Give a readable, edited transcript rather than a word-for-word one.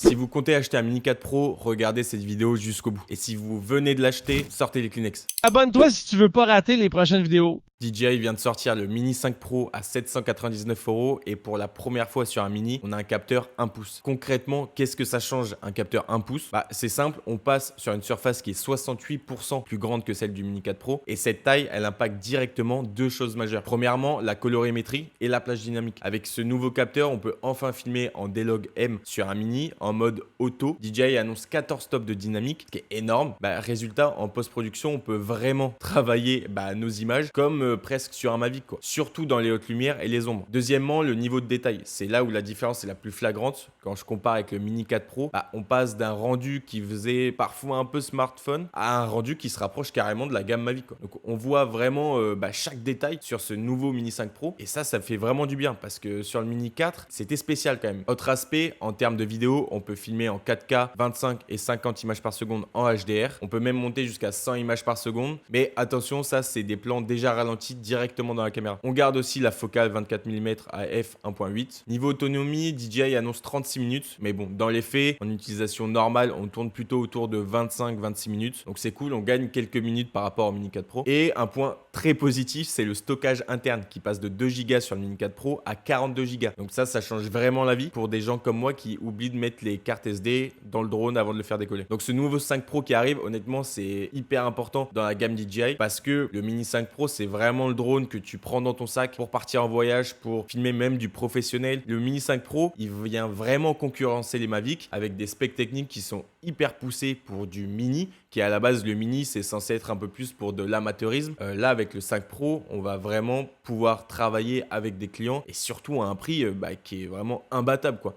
Si vous comptez acheter un Mini 4 Pro, regardez cette vidéo jusqu'au bout. Et si vous venez de l'acheter, sortez les Kleenex. Abonne-toi si tu veux pas rater les prochaines vidéos. DJI vient de sortir le Mini 5 Pro à 799 € et pour la première fois sur un Mini, on a un capteur 1 pouce. Concrètement, qu'est-ce que ça change un capteur 1 pouce? C'est simple, on passe sur une surface qui est 68% plus grande que celle du Mini 4 Pro et cette taille, elle impacte directement deux choses majeures. Premièrement, la colorimétrie et la plage dynamique. Avec ce nouveau capteur, on peut enfin filmer en D-Log M sur un Mini en mode auto. DJI annonce 14 stops de dynamique, ce qui est énorme. Résultat, en post-production, on peut vraiment travailler nos images comme presque sur un Mavic, quoi. Surtout dans les hautes lumières et les ombres. Deuxièmement, le niveau de détail. C'est là où la différence est la plus flagrante. Quand je compare avec le Mini 4 Pro, on passe d'un rendu qui faisait parfois un peu smartphone à un rendu qui se rapproche carrément de la gamme Mavic, quoi. Donc on voit vraiment chaque détail sur ce nouveau Mini 5 Pro et ça fait vraiment du bien parce que sur le Mini 4, c'était spécial quand même. Autre aspect, en termes de vidéo, on peut filmer en 4K, 25 et 50 images par seconde en HDR. On peut même monter jusqu'à 100 images par seconde. Mais attention, ça c'est des plans déjà ralentis directement dans la caméra. On garde aussi la focale 24 mm à f1.8. Niveau autonomie, DJI annonce 36 minutes. Mais bon, dans les faits, en utilisation normale, on tourne plutôt autour de 25-26 minutes. Donc c'est cool, on gagne quelques minutes par rapport au Mini 4 Pro. Et un point très positif, c'est le stockage interne qui passe de 2 Go sur le Mini 4 Pro à 42 Go. Donc ça change vraiment la vie pour des gens comme moi qui oublient de mettre les cartes SD dans le drone avant de le faire décoller. Donc ce nouveau 5 Pro qui arrive, honnêtement, c'est hyper important dans la gamme DJI parce que le Mini 5 Pro, c'est vraiment le drone que tu prends dans ton sac pour partir en voyage, pour filmer même du professionnel. Le Mini 5 Pro, il vient vraiment concurrencer les Mavic avec des specs techniques qui sont hyper poussés pour du mini, qui à la base, le mini, c'est censé être un peu plus pour de l'amateurisme. Là, avec le 5 Pro, on va vraiment pouvoir travailler avec des clients et surtout à un prix qui est vraiment imbattable, quoi.